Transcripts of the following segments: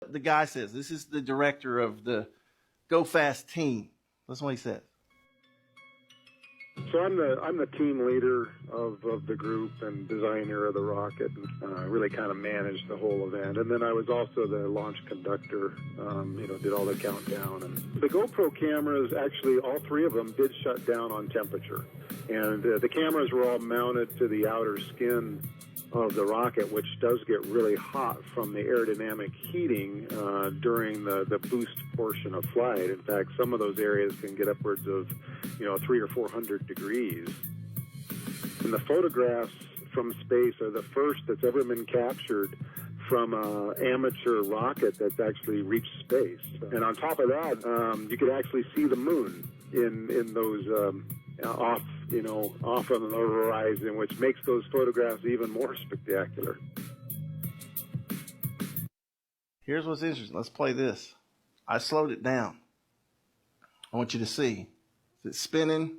The guy says, this is the director of the Go Fast team. Listen what he says. So I'm the team leader of the group and designer of the rocket, and really kind of managed the whole event. And then I was also the launch conductor, did all the countdown. And the GoPro cameras, actually, all three of them did shut down on temperature. And the cameras were all mounted to the outer skin of the rocket, which does get really hot from the aerodynamic heating during the boost portion of flight. In fact, some of those areas can get upwards of 300 or 400 degrees. And the photographs from space are the first that's ever been captured from an amateur rocket that's actually reached space. And on top of that, you could actually see the moon in those off on the horizon, which makes those photographs even more spectacular. Here's what's interesting. Let's play this. I slowed it down. I want you to see. Is it spinning?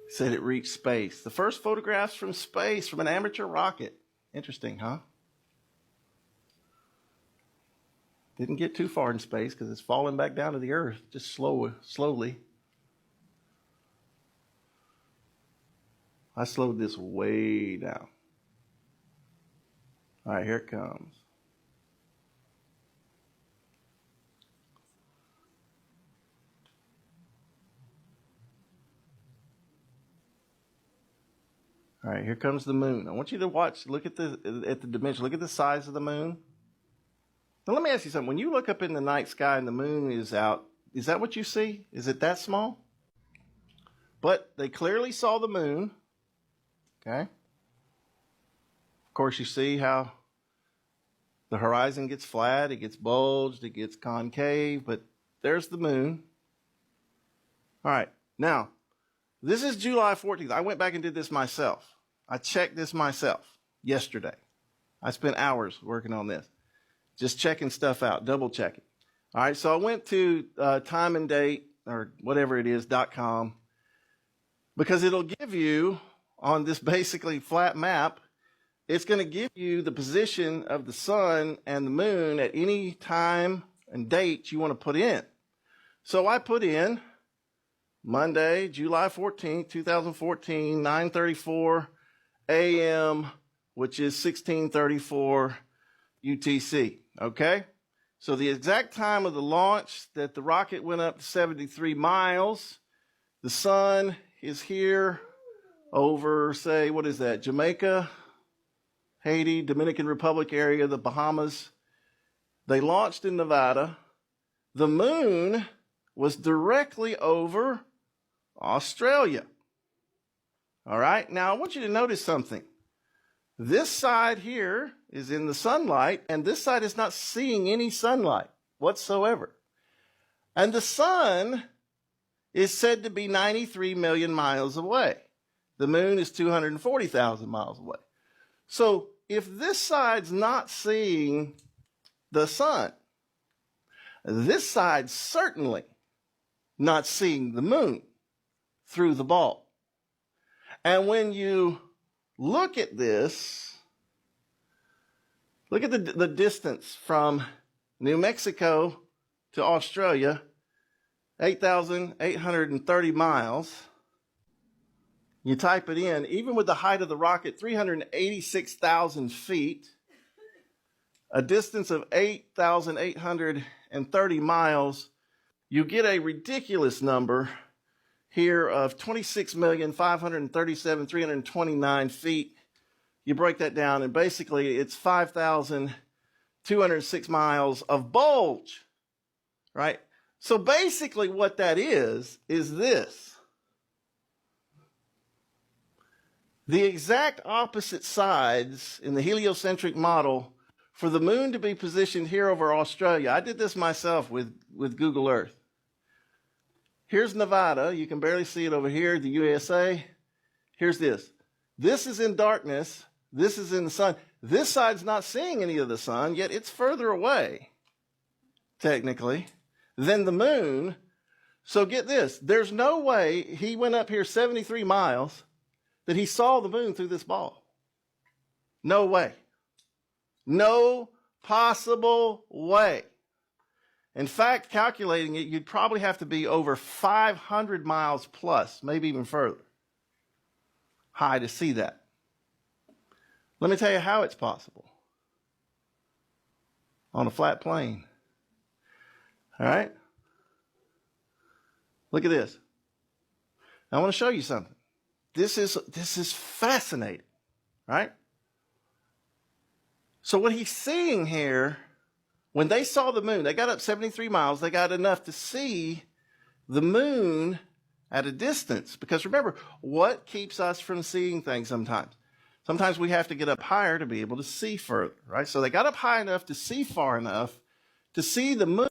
Said it reached space. The first photographs from space from an amateur rocket. Interesting, huh? Didn't get too far in space because it's falling back down to the earth, just slowly. I slowed this way down. All right, here it comes. All right, here comes the moon. I want you to watch, look at the dimension, look at the size of the moon. Now, let me ask you something. When you look up in the night sky and the moon is out, is that what you see? Is it that small? But they clearly saw the moon. Okay. Of course, you see how the horizon gets flat, it gets bulged, it gets concave, but there's the moon. All right. Now, this is July 14th. I went back and did this myself. I checked this myself yesterday. I spent hours working on this. Just checking stuff out, double checking. All right, so I went to time and date, or whatever it is, .com, because it'll give you, on this basically flat map, it's going to give you the position of the sun and the moon at any time and date you want to put in. So I put in Monday, July 14th, 2014, 9:34 a.m., which is 1634 UTC. Okay, so the exact time of the launch that the rocket went up to 73 miles, the sun is here over, say, what is that, Jamaica, Haiti, Dominican Republic area, the Bahamas. They launched in Nevada. The moon was directly over Australia. All right, now I want you to notice something. This side here is in the sunlight, and this side is not seeing any sunlight whatsoever. And the sun is said to be 93 million miles away. The moon is 240,000 miles away. So if this side's not seeing the sun, this side's certainly not seeing the moon through the ball. And when you look at this, look at the distance from New Mexico to Australia, 8,830 miles. You type it in, even with the height of the rocket, 386,000 feet, a distance of 8,830 miles, you get a ridiculous number here of 26,537,329 feet. You break that down, and basically it's 5,206 miles of bulge, right? So basically what that is this. The exact opposite sides in the heliocentric model for the moon to be positioned here over Australia. I did this myself with Google Earth. Here's Nevada. You can barely see it over here, the USA. Here's this. This is in darkness. This is in the sun. This side's not seeing any of the sun, yet it's further away, technically, than the moon. So get this. There's no way he went up here 73 miles that he saw the moon through this ball. No way. No possible way. In fact, calculating it, you'd probably have to be over 500 miles plus, maybe even further, high to see that. Let me tell you how it's possible. On a flat plane. All right? Look at this. I want to show you something. This is fascinating, right? So what he's seeing here, when they saw the moon, they got up 73 miles, they got enough to see the moon at a distance. Because remember, what keeps us from seeing things sometimes? Sometimes we have to get up higher to be able to see further, right? So they got up high enough to see far enough to see the moon